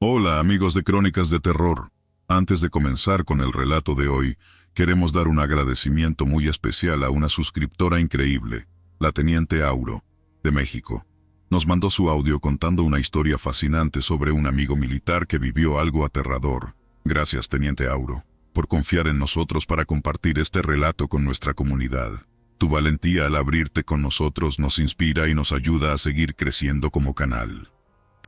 Hola amigos de Crónicas de Terror. Antes de comenzar con el relato de hoy, queremos dar un agradecimiento muy especial a una suscriptora increíble, la Teniente Auro, de México. Nos mandó su audio contando una historia fascinante sobre un amigo militar que vivió algo aterrador. Gracias, Teniente Auro, por confiar en nosotros para compartir este relato con nuestra comunidad. Tu valentía al abrirte con nosotros nos inspira y nos ayuda a seguir creciendo como canal.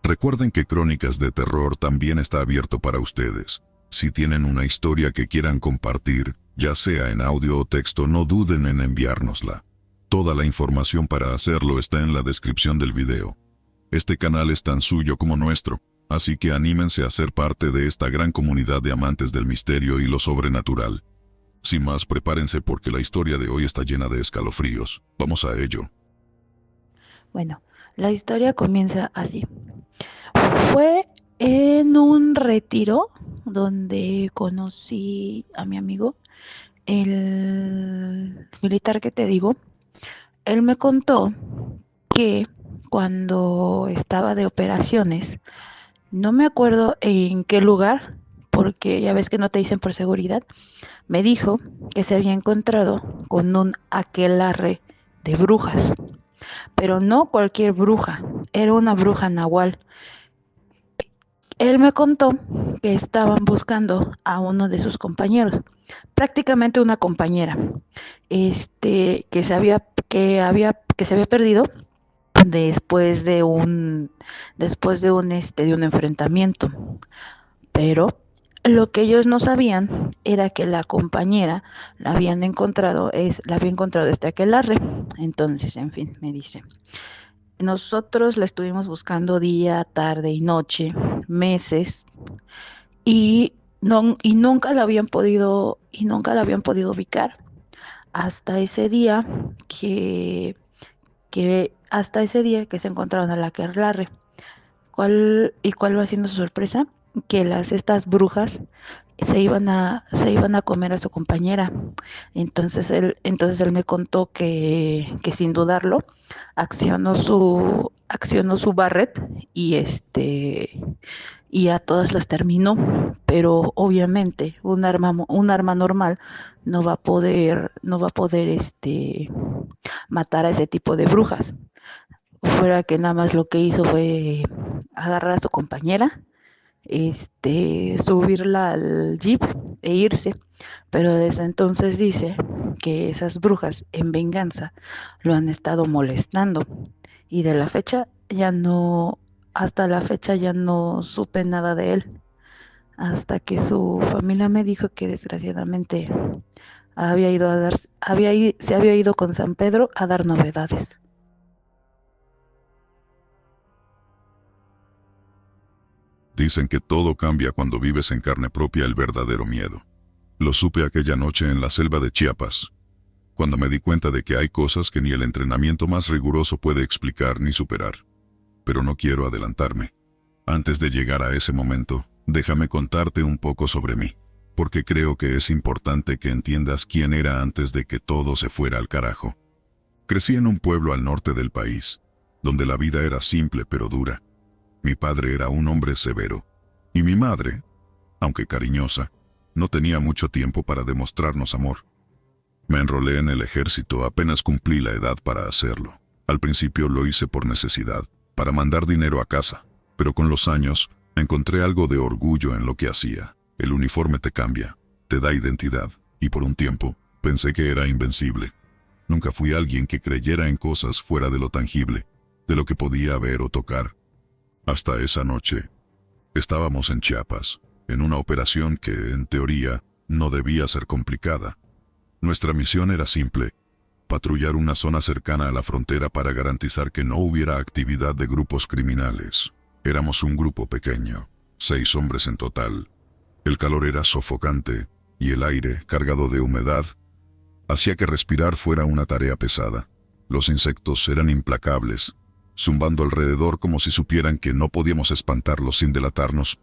Recuerden que Crónicas de Terror también está abierto para ustedes. Si tienen una historia que quieran compartir, ya sea en audio o texto, no duden en enviárnosla. Toda la información para hacerlo está en la descripción del video. Este canal es tan suyo como nuestro, así que anímense a ser parte de esta gran comunidad de amantes del misterio y lo sobrenatural. Sin más, prepárense porque la historia de hoy está llena de escalofríos. Vamos a ello. Bueno, la historia comienza así. Fue en un retiro donde conocí a mi amigo, el militar que te digo. Él me contó que cuando estaba de operaciones, no me acuerdo en qué lugar, porque ya ves que no te dicen por seguridad, me dijo que se había encontrado con un aquelarre de brujas, pero no cualquier bruja, era una bruja nahual. Él me contó que estaban buscando a uno de sus compañeros, prácticamente una compañera, que se había perdido después de un enfrentamiento. Pero lo que ellos no sabían era que la compañera la había encontrado este aquelarre. Entonces, en fin, me dice. Nosotros la estuvimos buscando día, tarde y noche, meses, y, no, y nunca la habían podido ubicar hasta ese día que se encontraron a la aquelarre. ¿Cuál va siendo su sorpresa? Que estas brujas se iban a comer a su compañera. Entonces él me contó que sin dudarlo accionó su barret y a todas las terminó. Pero obviamente un arma normal no va a poder matar a ese tipo de brujas. Fuera que nada más lo que hizo fue agarrar a su compañera, subirla al jeep e irse. Pero desde entonces dice que esas brujas, en venganza, lo han estado molestando. Y de la fecha ya no, hasta la fecha ya no supe nada de él. Hasta que su familia me dijo que desgraciadamente se había ido con San Pedro a dar novedades. Dicen que todo cambia cuando vives en carne propia el verdadero miedo. Lo supe aquella noche en la selva de Chiapas, cuando me di cuenta de que hay cosas que ni el entrenamiento más riguroso puede explicar ni superar. Pero no quiero adelantarme. Antes de llegar a ese momento, déjame contarte un poco sobre mí, porque creo que es importante que entiendas quién era antes de que todo se fuera al carajo. Crecí en un pueblo al norte del país, donde la vida era simple pero dura. Mi padre era un hombre severo, y mi madre, aunque cariñosa, no tenía mucho tiempo para demostrarnos amor. Me enrolé en el ejército apenas cumplí la edad para hacerlo. Al principio lo hice por necesidad, para mandar dinero a casa, pero con los años encontré algo de orgullo en lo que hacía. El uniforme te cambia, te da identidad, y por un tiempo pensé que era invencible. Nunca fui alguien que creyera en cosas fuera de lo tangible, de lo que podía ver o tocar. Hasta esa noche. Estábamos en Chiapas, en una operación que, en teoría, no debía ser complicada. Nuestra misión era simple: patrullar una zona cercana a la frontera para garantizar que no hubiera actividad de grupos criminales. Éramos un grupo pequeño, 6 hombres en total. El calor era sofocante, y el aire, cargado de humedad, hacía que respirar fuera una tarea pesada. Los insectos eran implacables, zumbando alrededor como si supieran que no podíamos espantarlos sin delatarnos.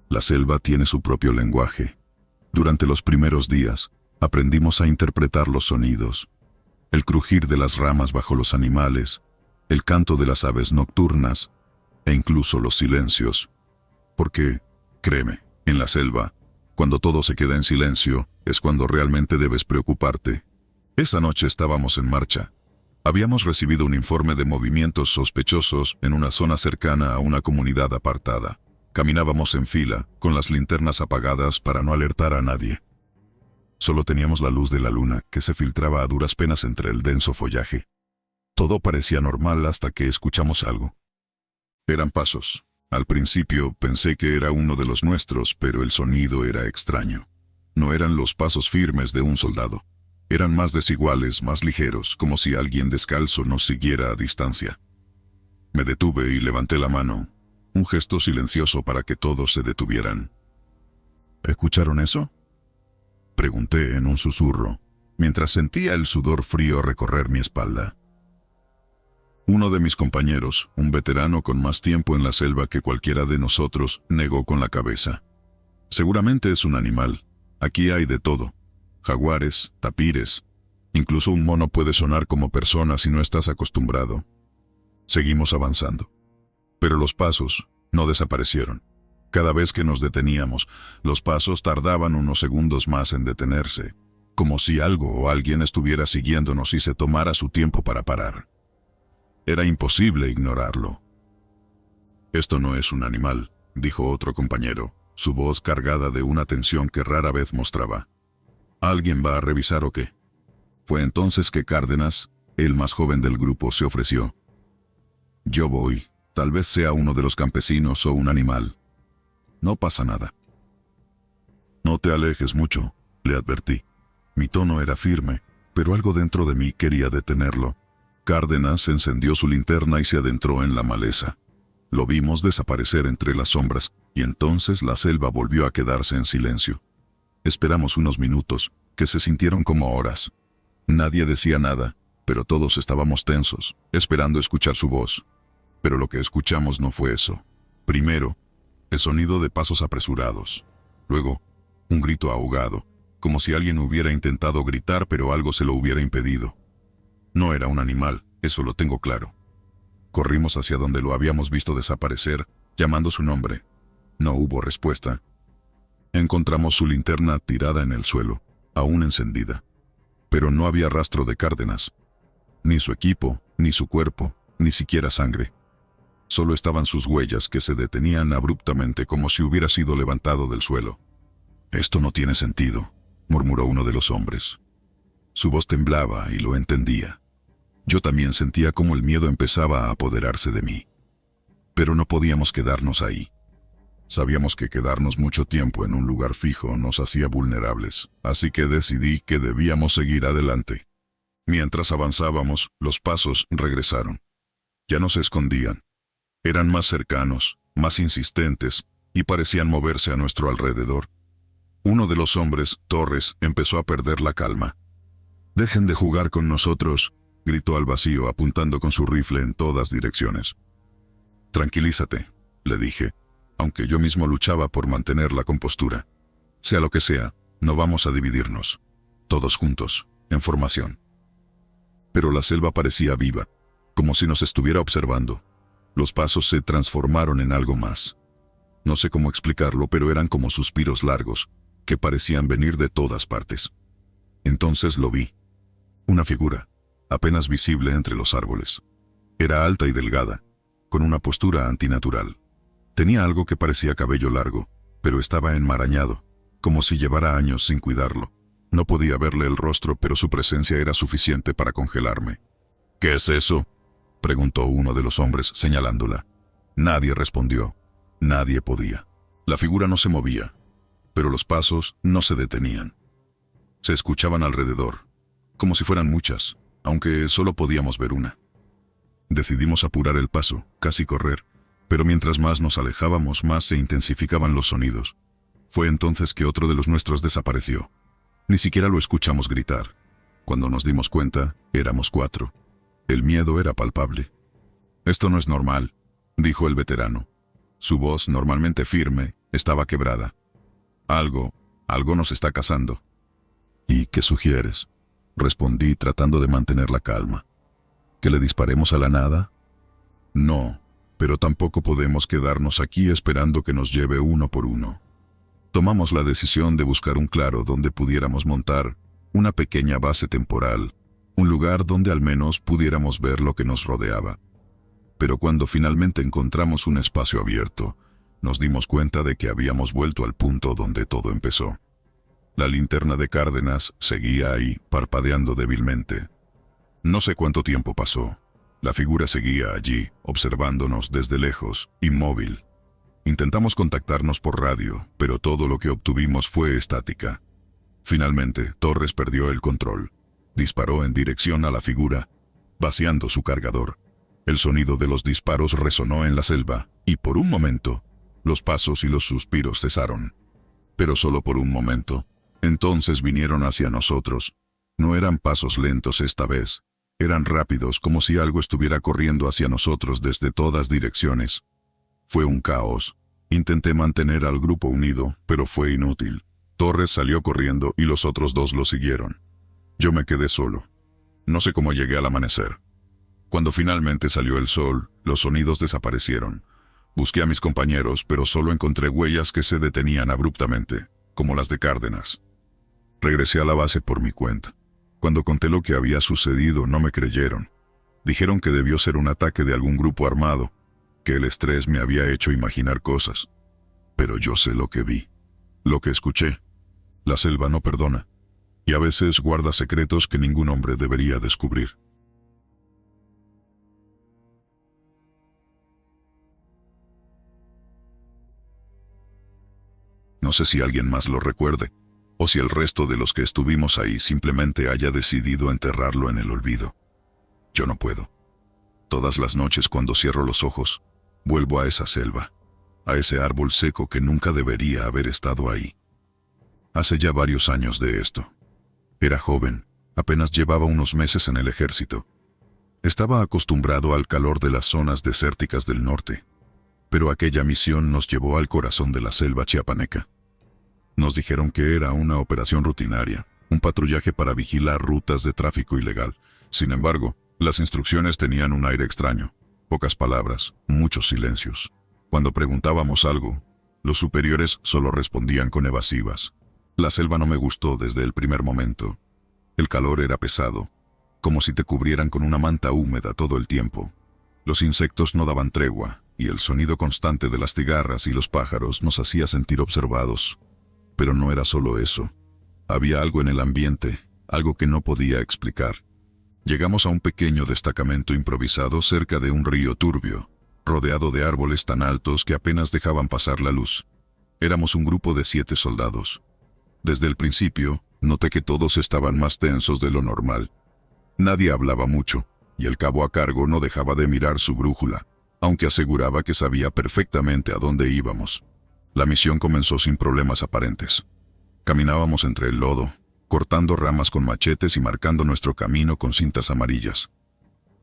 La selva tiene su propio lenguaje. Durante los primeros días, aprendimos a interpretar los sonidos, el crujir de las ramas bajo los animales, el canto de las aves nocturnas, e incluso los silencios. Porque, créeme, en la selva, cuando todo se queda en silencio, es cuando realmente debes preocuparte. Esa noche estábamos en marcha. Habíamos recibido un informe de movimientos sospechosos en una zona cercana a una comunidad apartada. Caminábamos en fila, con las linternas apagadas para no alertar a nadie. Solo teníamos la luz de la luna, que se filtraba a duras penas entre el denso follaje. Todo parecía normal hasta que escuchamos algo. Eran pasos. Al principio pensé que era uno de los nuestros, pero el sonido era extraño. No eran los pasos firmes de un soldado. Eran más desiguales, más ligeros, como si alguien descalzo nos siguiera a distancia. Me detuve y levanté la mano, un gesto silencioso para que todos se detuvieran. ¿Escucharon eso?, pregunté en un susurro, mientras sentía el sudor frío recorrer mi espalda. Uno de mis compañeros, un veterano con más tiempo en la selva que cualquiera de nosotros, negó con la cabeza. Seguramente es un animal. Aquí hay de todo. Jaguares, tapires. Incluso un mono puede sonar como persona si no estás acostumbrado. Seguimos avanzando. Pero los pasos no desaparecieron. Cada vez que nos deteníamos, los pasos tardaban unos segundos más en detenerse, como si algo o alguien estuviera siguiéndonos y se tomara su tiempo para parar. Era imposible ignorarlo. «Esto no es un animal», dijo otro compañero, su voz cargada de una tensión que rara vez mostraba. «¿Alguien va a revisar o qué?». Fue entonces que Cárdenas, el más joven del grupo, se ofreció. «Yo voy. Tal vez sea uno de los campesinos o un animal. No pasa nada». «No te alejes mucho», le advertí. Mi tono era firme, pero algo dentro de mí quería detenerlo. Cárdenas encendió su linterna y se adentró en la maleza. Lo vimos desaparecer entre las sombras, y entonces la selva volvió a quedarse en silencio. Esperamos unos minutos, que se sintieron como horas. Nadie decía nada, pero todos estábamos tensos, esperando escuchar su voz. Pero lo que escuchamos no fue eso. Primero, el sonido de pasos apresurados. Luego, un grito ahogado, como si alguien hubiera intentado gritar pero algo se lo hubiera impedido. No era un animal, eso lo tengo claro. Corrimos hacia donde lo habíamos visto desaparecer, llamando su nombre. No hubo respuesta. Encontramos su linterna tirada en el suelo, aún encendida. Pero no había rastro de Cárdenas. Ni su equipo, ni su cuerpo, ni siquiera sangre. Solo estaban sus huellas que se detenían abruptamente como si hubiera sido levantado del suelo. «Esto no tiene sentido», murmuró uno de los hombres. Su voz temblaba y lo entendía. Yo también sentía cómo el miedo empezaba a apoderarse de mí. Pero no podíamos quedarnos ahí. Sabíamos que quedarnos mucho tiempo en un lugar fijo nos hacía vulnerables, así que decidí que debíamos seguir adelante. Mientras avanzábamos, los pasos regresaron. Ya no se escondían. Eran más cercanos, más insistentes, y parecían moverse a nuestro alrededor. Uno de los hombres, Torres, empezó a perder la calma. «Dejen de jugar con nosotros», gritó al vacío apuntando con su rifle en todas direcciones. «Tranquilízate», le dije, aunque yo mismo luchaba por mantener la compostura. «Sea lo que sea, no vamos a dividirnos. Todos juntos, en formación». Pero la selva parecía viva, como si nos estuviera observando. Los pasos se transformaron en algo más. No sé cómo explicarlo, pero eran como suspiros largos, que parecían venir de todas partes. Entonces lo vi. Una figura, apenas visible entre los árboles. Era alta y delgada, con una postura antinatural. Tenía algo que parecía cabello largo, pero estaba enmarañado, como si llevara años sin cuidarlo. No podía verle el rostro, pero su presencia era suficiente para congelarme. «¿Qué es eso?», preguntó uno de los hombres señalándola. Nadie respondió. Nadie podía. La figura no se movía, pero los pasos no se detenían. Se escuchaban alrededor, como si fueran muchas, aunque solo podíamos ver una. Decidimos apurar el paso, casi correr, pero mientras más nos alejábamos, más se intensificaban los sonidos. Fue entonces que otro de los nuestros desapareció. Ni siquiera lo escuchamos gritar. Cuando nos dimos cuenta, éramos 4. El miedo era palpable. «Esto no es normal», dijo el veterano. Su voz, normalmente firme, estaba quebrada. Algo nos está cazando». «¿Y qué sugieres?», respondí tratando de mantener la calma. «¿Que le disparemos a la nada?». «No», Pero tampoco podemos quedarnos aquí esperando que nos lleve uno por uno. Tomamos la decisión de buscar un claro donde pudiéramos montar una pequeña base temporal, un lugar donde al menos pudiéramos ver lo que nos rodeaba. Pero cuando finalmente encontramos un espacio abierto, nos dimos cuenta de que habíamos vuelto al punto donde todo empezó. La linterna de Cárdenas seguía ahí, parpadeando débilmente. No sé cuánto tiempo pasó. La figura seguía allí, observándonos desde lejos, inmóvil. Intentamos contactarnos por radio, pero todo lo que obtuvimos fue estática. Finalmente, Torres perdió el control. Disparó en dirección a la figura, vaciando su cargador. El sonido de los disparos resonó en la selva, y por un momento, los pasos y los suspiros cesaron. Pero solo por un momento. Entonces vinieron hacia nosotros. No eran pasos lentos esta vez. Eran rápidos, como si algo estuviera corriendo hacia nosotros desde todas direcciones. Fue un caos. Intenté mantener al grupo unido, pero fue inútil. Torres salió corriendo y los otros dos lo siguieron. Yo me quedé solo. No sé cómo llegué al amanecer. Cuando finalmente salió el sol, los sonidos desaparecieron. Busqué a mis compañeros, pero solo encontré huellas que se detenían abruptamente, como las de Cárdenas. Regresé a la base por mi cuenta. Cuando conté lo que había sucedido, no me creyeron. Dijeron que debió ser un ataque de algún grupo armado, que el estrés me había hecho imaginar cosas. Pero yo sé lo que vi, lo que escuché. La selva no perdona, y a veces guarda secretos que ningún hombre debería descubrir. No sé si alguien más lo recuerde, o si el resto de los que estuvimos ahí simplemente haya decidido enterrarlo en el olvido. Yo no puedo. Todas las noches cuando cierro los ojos, vuelvo a esa selva, a ese árbol seco que nunca debería haber estado ahí. Hace ya varios años de esto. Era joven, apenas llevaba unos meses en el ejército. Estaba acostumbrado al calor de las zonas desérticas del norte, pero aquella misión nos llevó al corazón de la selva chiapaneca. Nos dijeron que era una operación rutinaria, un patrullaje para vigilar rutas de tráfico ilegal. Sin embargo, las instrucciones tenían un aire extraño. Pocas palabras, muchos silencios. Cuando preguntábamos algo, los superiores solo respondían con evasivas. La selva no me gustó desde el primer momento. El calor era pesado, como si te cubrieran con una manta húmeda todo el tiempo. Los insectos no daban tregua, y el sonido constante de las cigarras y los pájaros nos hacía sentir observados. Pero no era solo eso. Había algo en el ambiente, algo que no podía explicar. Llegamos a un pequeño destacamento improvisado cerca de un río turbio, rodeado de árboles tan altos que apenas dejaban pasar la luz. Éramos un grupo de 7 soldados. Desde el principio, noté que todos estaban más tensos de lo normal. Nadie hablaba mucho, y el cabo a cargo no dejaba de mirar su brújula, aunque aseguraba que sabía perfectamente a dónde íbamos. La misión comenzó sin problemas aparentes. Caminábamos entre el lodo, cortando ramas con machetes y marcando nuestro camino con cintas amarillas.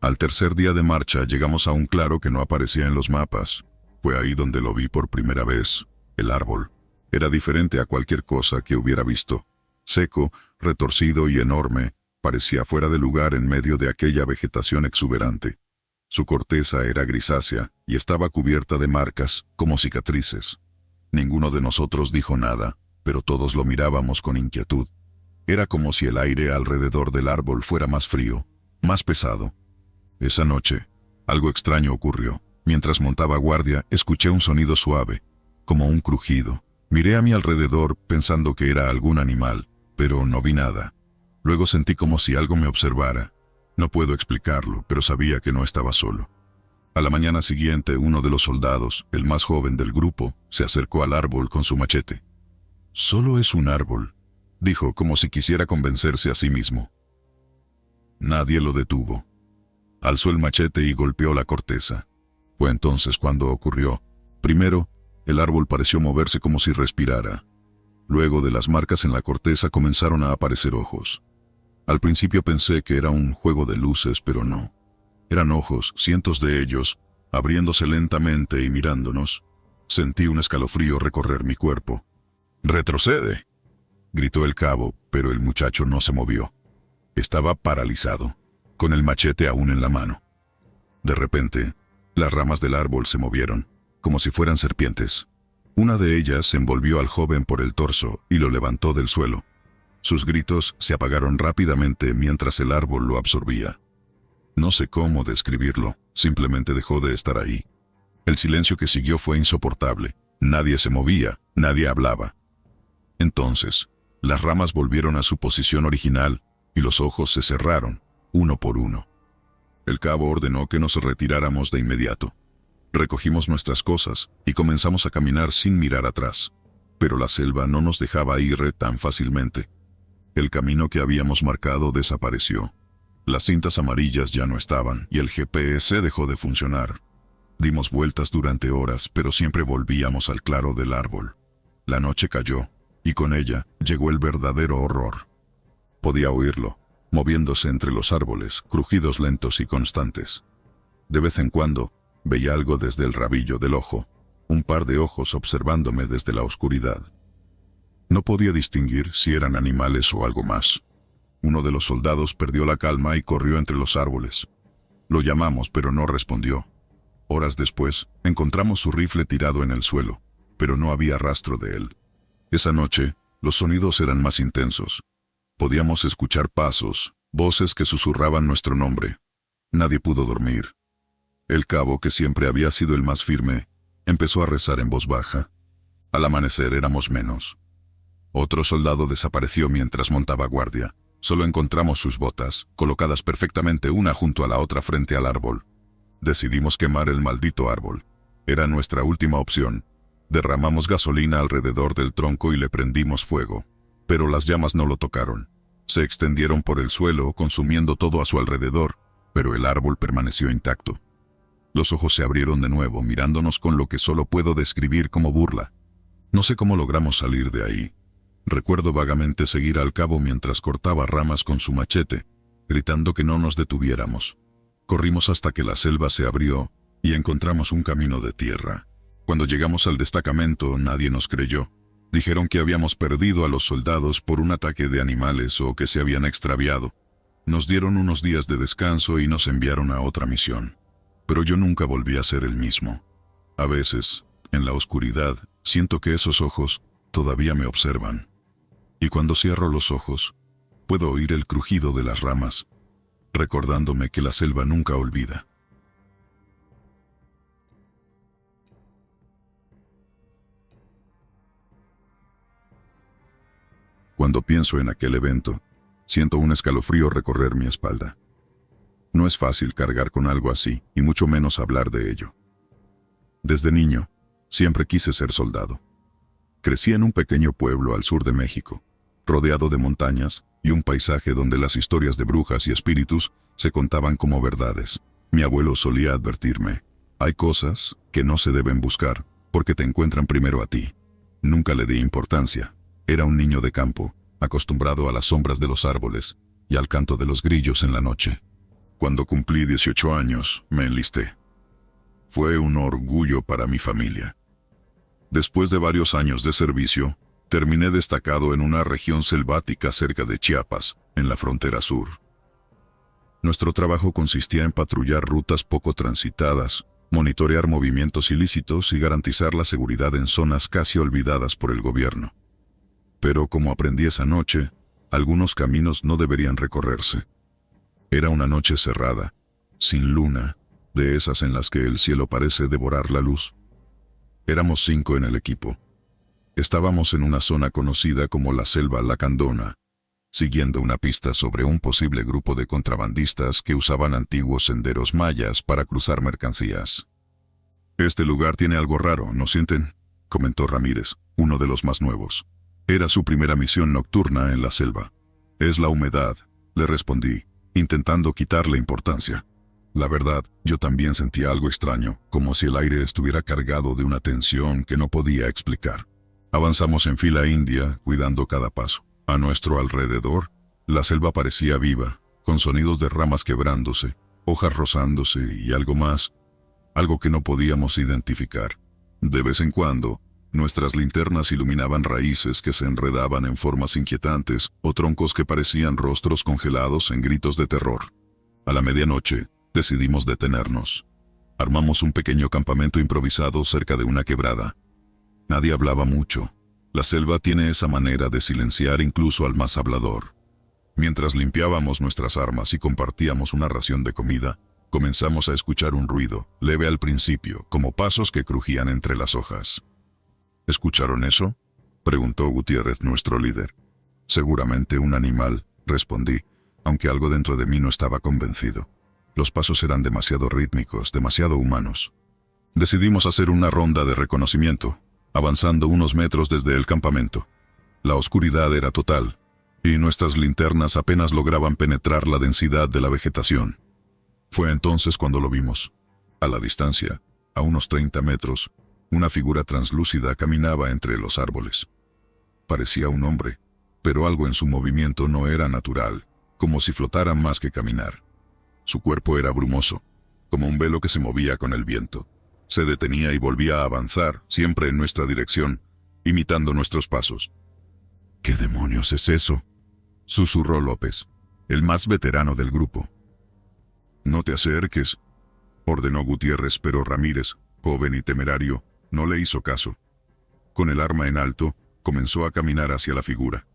Al tercer día de marcha llegamos a un claro que no aparecía en los mapas. Fue ahí donde lo vi por primera vez. El árbol era diferente a cualquier cosa que hubiera visto. Seco, retorcido y enorme, parecía fuera de lugar en medio de aquella vegetación exuberante. Su corteza era grisácea y estaba cubierta de marcas, como cicatrices. Ninguno de nosotros dijo nada, pero todos lo mirábamos con inquietud. Era como si el aire alrededor del árbol fuera más frío, más pesado. Esa noche, algo extraño ocurrió. Mientras montaba guardia, escuché un sonido suave, como un crujido. Miré a mi alrededor pensando que era algún animal, pero no vi nada. Luego sentí como si algo me observara. No puedo explicarlo, pero sabía que no estaba solo. A la mañana siguiente, uno de los soldados, el más joven del grupo, se acercó al árbol con su machete. «Solo es un árbol», dijo como si quisiera convencerse a sí mismo. Nadie lo detuvo. Alzó el machete y golpeó la corteza. Fue entonces cuando ocurrió. Primero, el árbol pareció moverse como si respirara. Luego, de las marcas en la corteza comenzaron a aparecer ojos. Al principio pensé que era un juego de luces, pero no. Eran ojos, cientos de ellos, abriéndose lentamente y mirándonos. Sentí un escalofrío recorrer mi cuerpo. «¡Retrocede!», gritó el cabo, pero el muchacho no se movió. Estaba paralizado, con el machete aún en la mano. De repente, Las ramas del árbol se movieron, como si fueran serpientes. Una de ellas envolvió al joven por el torso y lo levantó del suelo. Sus gritos se apagaron rápidamente mientras el árbol lo absorbía. No sé cómo describirlo, simplemente dejó de estar ahí. El silencio que siguió fue insoportable. Nadie se movía, nadie hablaba. Entonces, las ramas volvieron a su posición original y los ojos se cerraron, uno por uno. El cabo ordenó que nos retiráramos de inmediato. Recogimos nuestras cosas y comenzamos a caminar sin mirar atrás. Pero la selva no nos dejaba ir tan fácilmente. El camino que habíamos marcado desapareció. Las cintas amarillas ya no estaban y el GPS dejó de funcionar. Dimos vueltas durante horas, pero siempre volvíamos al claro del árbol. La noche cayó, y con ella llegó el verdadero horror. Podía oírlo, moviéndose entre los árboles, crujidos lentos y constantes. De vez en cuando, veía algo desde el rabillo del ojo, un par de ojos observándome desde la oscuridad. No podía distinguir si eran animales o algo más. Uno de los soldados perdió la calma y corrió entre los árboles. Lo llamamos, pero no respondió. Horas después, encontramos su rifle tirado en el suelo, pero no había rastro de él. Esa noche, los sonidos eran más intensos. Podíamos escuchar pasos, voces que susurraban nuestro nombre. Nadie pudo dormir. El cabo, que siempre había sido el más firme, empezó a rezar en voz baja. Al amanecer éramos menos. Otro soldado desapareció mientras montaba guardia. Solo encontramos sus botas, colocadas perfectamente una junto a la otra frente al árbol. Decidimos quemar el maldito árbol. Era nuestra última opción. Derramamos gasolina alrededor del tronco y le prendimos fuego. Pero las llamas no lo tocaron. Se extendieron por el suelo, consumiendo todo a su alrededor, pero el árbol permaneció intacto. Los ojos se abrieron de nuevo, mirándonos con lo que solo puedo describir como burla. No sé cómo logramos salir de ahí. Recuerdo vagamente seguir al cabo mientras cortaba ramas con su machete, gritando que no nos detuviéramos. Corrimos hasta que la selva se abrió y encontramos un camino de tierra. Cuando llegamos al destacamento, nadie nos creyó. Dijeron que habíamos perdido a los soldados por un ataque de animales o que se habían extraviado. Nos dieron unos días de descanso y nos enviaron a otra misión. Pero yo nunca volví a ser el mismo. A veces, en la oscuridad, siento que esos ojos todavía me observan. Y cuando cierro los ojos, puedo oír el crujido de las ramas, recordándome que la selva nunca olvida. Cuando pienso en aquel evento, siento un escalofrío recorrer mi espalda. No es fácil cargar con algo así, y mucho menos hablar de ello. Desde niño, siempre quise ser soldado. Crecí en un pequeño pueblo al sur de México, rodeado de montañas y un paisaje donde las historias de brujas y espíritus se contaban como verdades. Mi abuelo solía advertirme: hay cosas que no se deben buscar porque te encuentran primero a ti. Nunca le di importancia. Era un niño de campo, acostumbrado a las sombras de los árboles y al canto de los grillos en la noche. Cuando cumplí 18 años, me enlisté. Fue un orgullo para mi familia. Después de varios años de servicio, terminé destacado en una región selvática cerca de Chiapas, en la frontera sur. Nuestro trabajo consistía en patrullar rutas poco transitadas, monitorear movimientos ilícitos y garantizar la seguridad en zonas casi olvidadas por el gobierno. Pero como aprendí esa noche, algunos caminos no deberían recorrerse. Era una noche cerrada, sin luna, de esas en las que el cielo parece devorar la luz. Éramos 5 en el equipo. Estábamos en una zona conocida como la Selva Lacandona, siguiendo una pista sobre un posible grupo de contrabandistas que usaban antiguos senderos mayas para cruzar mercancías. «Este lugar tiene algo raro, ¿no sienten?», comentó Ramírez, uno de los más nuevos. Era su primera misión nocturna en la selva. «Es la humedad», le respondí, intentando quitarle importancia. La verdad, yo también sentía algo extraño, como si el aire estuviera cargado de una tensión que no podía explicar. Avanzamos en fila india, cuidando cada paso. A nuestro alrededor, la selva parecía viva, con sonidos de ramas quebrándose, hojas rozándose y algo más, algo que no podíamos identificar. De vez en cuando, nuestras linternas iluminaban raíces que se enredaban en formas inquietantes o troncos que parecían rostros congelados en gritos de terror. A la medianoche, decidimos detenernos. Armamos un pequeño campamento improvisado cerca de una quebrada. Nadie hablaba mucho. La selva tiene esa manera de silenciar incluso al más hablador. Mientras limpiábamos nuestras armas y compartíamos una ración de comida, comenzamos a escuchar un ruido, leve al principio, como pasos que crujían entre las hojas. ¿Escucharon eso?, preguntó Gutiérrez, nuestro líder. Seguramente un animal, respondí, aunque algo dentro de mí no estaba convencido. Los pasos eran demasiado rítmicos, demasiado humanos. Decidimos hacer una ronda de reconocimiento, avanzando unos metros desde el campamento. La oscuridad era total, y nuestras linternas apenas lograban penetrar la densidad de la vegetación. Fue entonces cuando lo vimos. A la distancia, a unos 30 metros, una figura translúcida caminaba entre los árboles. Parecía un hombre, pero algo en su movimiento no era natural, como si flotara más que caminar. Su cuerpo era brumoso, como un velo que se movía con el viento. Se detenía y volvía a avanzar, siempre en nuestra dirección, imitando nuestros pasos. «¿Qué demonios es eso?», susurró López, el más veterano del grupo. «No te acerques», ordenó Gutiérrez, pero Ramírez, joven y temerario, no le hizo caso. Con el arma en alto, comenzó a caminar hacia la figura.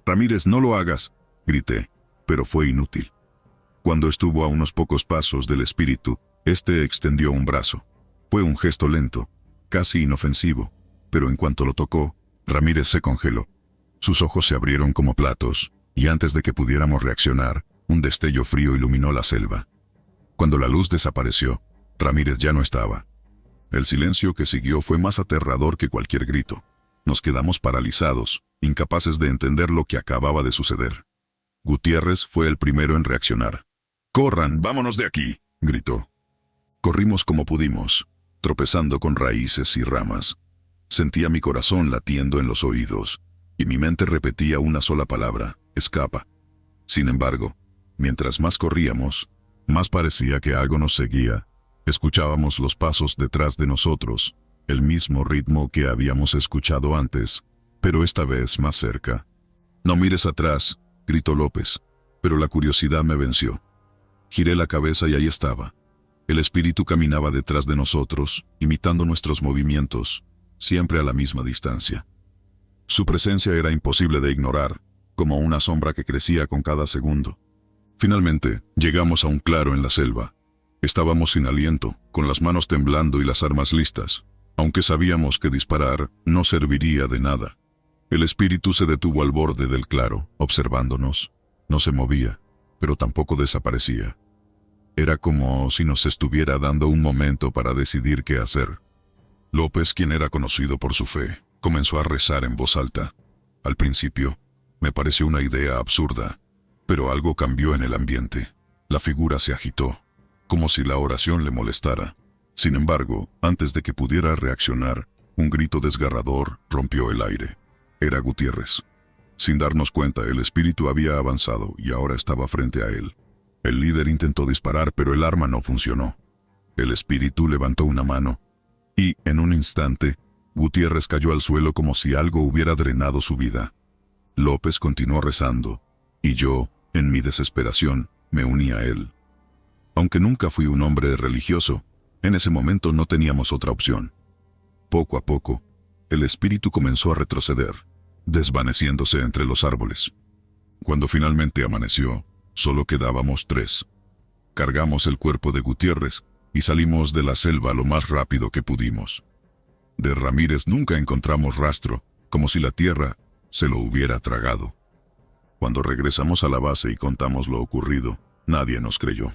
«Ramírez, no lo hagas», grité, pero fue inútil. Cuando estuvo a unos pocos pasos del espíritu, este extendió un brazo. Fue un gesto lento, casi inofensivo, pero en cuanto lo tocó, Ramírez se congeló. Sus ojos se abrieron como platos, y antes de que pudiéramos reaccionar, un destello frío iluminó la selva. Cuando la luz desapareció, Ramírez ya no estaba. El silencio que siguió fue más aterrador que cualquier grito. Nos quedamos paralizados, incapaces de entender lo que acababa de suceder. Gutiérrez fue el primero en reaccionar. «¡Corran, vámonos de aquí!», gritó. Corrimos como pudimos, tropezando con raíces y ramas. Sentía mi corazón latiendo en los oídos, y mi mente repetía una sola palabra: «escapa». Sin embargo, mientras más corríamos, más parecía que algo nos seguía. Escuchábamos los pasos detrás de nosotros, el mismo ritmo que habíamos escuchado antes, pero esta vez más cerca. «No mires atrás», gritó López, pero la curiosidad me venció. Giré la cabeza y ahí estaba. El espíritu caminaba detrás de nosotros, imitando nuestros movimientos, siempre a la misma distancia. Su presencia era imposible de ignorar, como una sombra que crecía con cada segundo. Finalmente, llegamos a un claro en la selva. Estábamos sin aliento, con las manos temblando y las armas listas, aunque sabíamos que disparar no serviría de nada. El espíritu se detuvo al borde del claro, observándonos. No se movía, pero tampoco desaparecía. Era como si nos estuviera dando un momento para decidir qué hacer. López, quien era conocido por su fe, comenzó a rezar en voz alta. Al principio, me pareció una idea absurda, pero algo cambió en el ambiente. La figura se agitó, como si la oración le molestara. Sin embargo, antes de que pudiera reaccionar, un grito desgarrador rompió el aire. Era Gutiérrez. Sin darnos cuenta, el espíritu había avanzado y ahora estaba frente a él. El líder intentó disparar, pero el arma no funcionó. El espíritu levantó una mano, y, en un instante, Gutiérrez cayó al suelo como si algo hubiera drenado su vida. López continuó rezando, y yo, en mi desesperación, me uní a él. Aunque nunca fui un hombre religioso, en ese momento no teníamos otra opción. Poco a poco, el espíritu comenzó a retroceder, desvaneciéndose entre los árboles. Cuando finalmente amaneció, solo quedábamos 3. Cargamos el cuerpo de Gutiérrez y salimos de la selva lo más rápido que pudimos. De Ramírez nunca encontramos rastro, como si la tierra se lo hubiera tragado. Cuando regresamos a la base y contamos lo ocurrido, nadie nos creyó.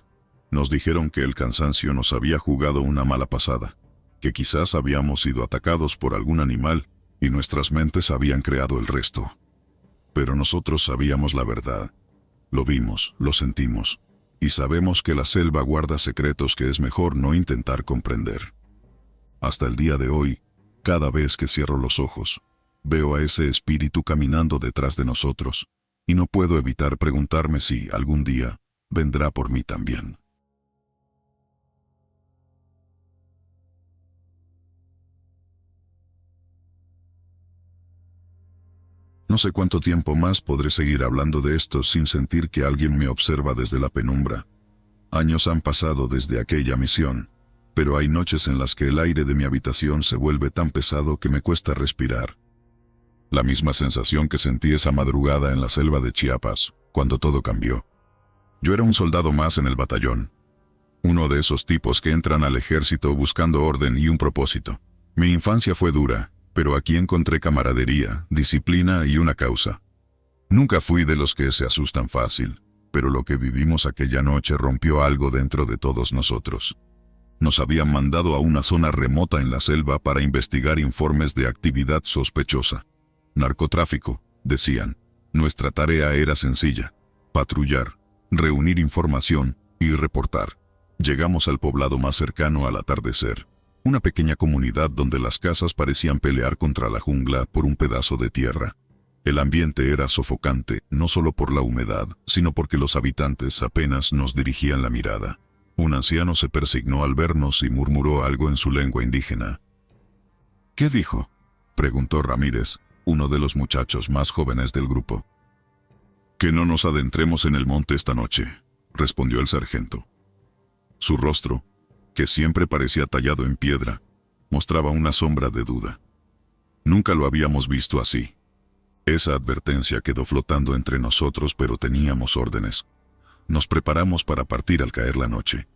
Nos dijeron que el cansancio nos había jugado una mala pasada, que quizás habíamos sido atacados por algún animal y nuestras mentes habían creado el resto. Pero nosotros sabíamos la verdad. Lo vimos, lo sentimos, y sabemos que la selva guarda secretos que es mejor no intentar comprender. Hasta el día de hoy, cada vez que cierro los ojos, veo a ese espíritu caminando detrás de nosotros, y no puedo evitar preguntarme si, algún día, vendrá por mí también. No sé cuánto tiempo más podré seguir hablando de esto sin sentir que alguien me observa desde la penumbra. Años han pasado desde aquella misión, pero hay noches en las que el aire de mi habitación se vuelve tan pesado que me cuesta respirar. La misma sensación que sentí esa madrugada en la selva de Chiapas, cuando todo cambió. Yo era un soldado más en el batallón. Uno de esos tipos que entran al ejército buscando orden y un propósito. Mi infancia fue dura, pero aquí encontré camaradería, disciplina y una causa. Nunca fui de los que se asustan fácil, pero lo que vivimos aquella noche rompió algo dentro de todos nosotros. Nos habían mandado a una zona remota en la selva para investigar informes de actividad sospechosa. Narcotráfico, decían. Nuestra tarea era sencilla: patrullar, reunir información y reportar. Llegamos al poblado más cercano al atardecer, una pequeña comunidad donde las casas parecían pelear contra la jungla por un pedazo de tierra. El ambiente era sofocante, no solo por la humedad, sino porque los habitantes apenas nos dirigían la mirada. Un anciano se persignó al vernos y murmuró algo en su lengua indígena. ¿Qué dijo?, preguntó Ramírez, uno de los muchachos más jóvenes del grupo. Que no nos adentremos en el monte esta noche, respondió el sargento. Su rostro, que siempre parecía tallado en piedra, mostraba una sombra de duda. Nunca lo habíamos visto así. Esa advertencia quedó flotando entre nosotros, pero teníamos órdenes. Nos preparamos para partir al caer la noche.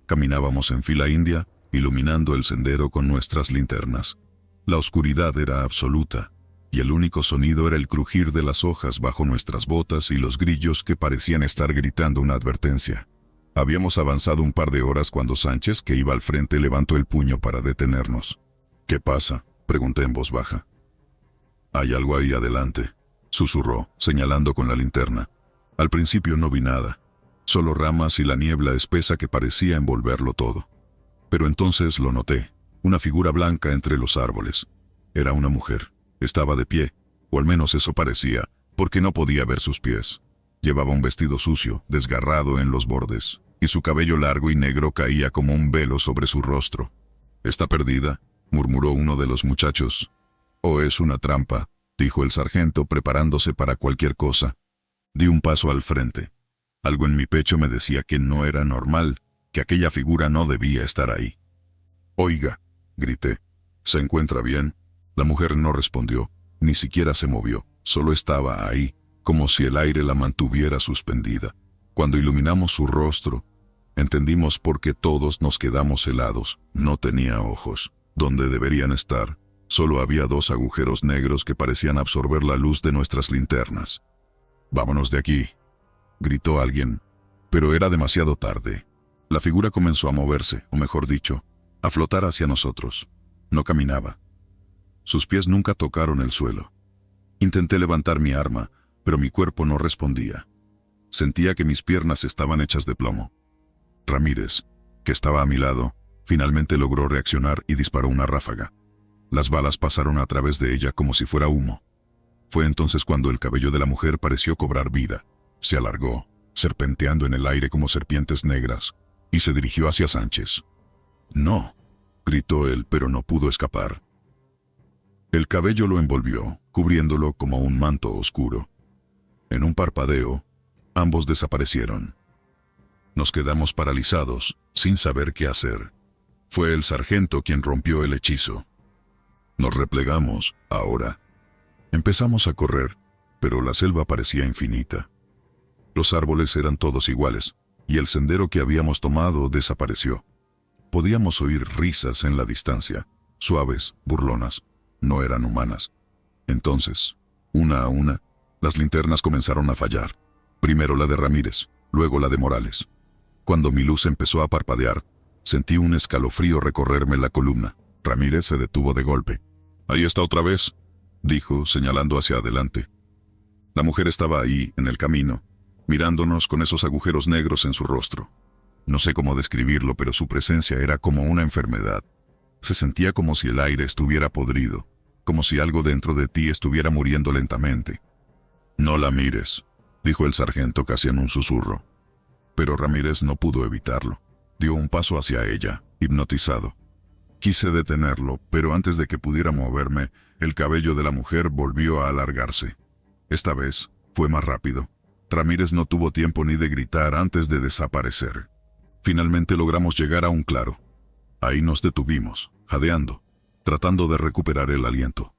Caminábamos en fila india, iluminando el sendero con nuestras linternas. La oscuridad era absoluta, y el único sonido era el crujir de las hojas bajo nuestras botas y los grillos que parecían estar gritando una advertencia. Habíamos avanzado un par de horas cuando Sánchez, que iba al frente, levantó el puño para detenernos. ¿Qué pasa?, pregunté en voz baja. Hay algo ahí adelante, susurró, señalando con la linterna. Al principio no vi nada, solo ramas y la niebla espesa que parecía envolverlo todo. Pero entonces lo noté, una figura blanca entre los árboles. Era una mujer. Estaba de pie, o al menos eso parecía, porque no podía ver sus pies. Llevaba un vestido sucio, desgarrado en los bordes, y su cabello largo y negro caía como un velo sobre su rostro. «¿Está perdida?», murmuró uno de los muchachos. «¿O es una trampa?», dijo el sargento, preparándose para cualquier cosa. Di un paso al frente. Algo en mi pecho me decía que no era normal, que aquella figura no debía estar ahí. «Oiga», grité, «¿se encuentra bien?». La mujer no respondió, ni siquiera se movió, solo estaba ahí, como si el aire la mantuviera suspendida. Cuando iluminamos su rostro, entendimos por qué todos nos quedamos helados. No tenía ojos. Donde deberían estar, solo había 2 agujeros negros que parecían absorber la luz de nuestras linternas. «Vámonos de aquí», gritó alguien, pero era demasiado tarde. La figura comenzó a moverse, o mejor dicho, a flotar hacia nosotros. No caminaba. Sus pies nunca tocaron el suelo. Intenté levantar mi arma, pero mi cuerpo no respondía. Sentía que mis piernas estaban hechas de plomo. Ramírez, que estaba a mi lado, finalmente logró reaccionar y disparó una ráfaga. Las balas pasaron a través de ella como si fuera humo. Fue entonces cuando el cabello de la mujer pareció cobrar vida. Se alargó, serpenteando en el aire como serpientes negras, y se dirigió hacia Sánchez. «No», gritó él, pero no pudo escapar. El cabello lo envolvió, cubriéndolo como un manto oscuro. En un parpadeo, ambos desaparecieron. Nos quedamos paralizados, sin saber qué hacer. Fue el sargento quien rompió el hechizo. Nos replegamos, ahora. Empezamos a correr, pero la selva parecía infinita. Los árboles eran todos iguales, y el sendero que habíamos tomado desapareció. Podíamos oír risas en la distancia, suaves, burlonas. No eran humanas. Entonces, una a una, las linternas comenzaron a fallar. Primero la de Ramírez, luego la de Morales. Cuando mi luz empezó a parpadear, sentí un escalofrío recorrerme la columna. Ramírez se detuvo de golpe. «Ahí está otra vez», dijo, señalando hacia adelante. La mujer estaba ahí, en el camino, mirándonos con esos agujeros negros en su rostro. No sé cómo describirlo, pero su presencia era como una enfermedad. Se sentía como si el aire estuviera podrido, como si algo dentro de ti estuviera muriendo lentamente. «No la mires», dijo el sargento casi en un susurro. Pero Ramírez no pudo evitarlo. Dio un paso hacia ella, hipnotizado. Quise detenerlo, pero antes de que pudiera moverme, el cabello de la mujer volvió a alargarse. Esta vez fue más rápido. Ramírez no tuvo tiempo ni de gritar antes de desaparecer. Finalmente logramos llegar a un claro. Ahí nos detuvimos, jadeando, tratando de recuperar el aliento.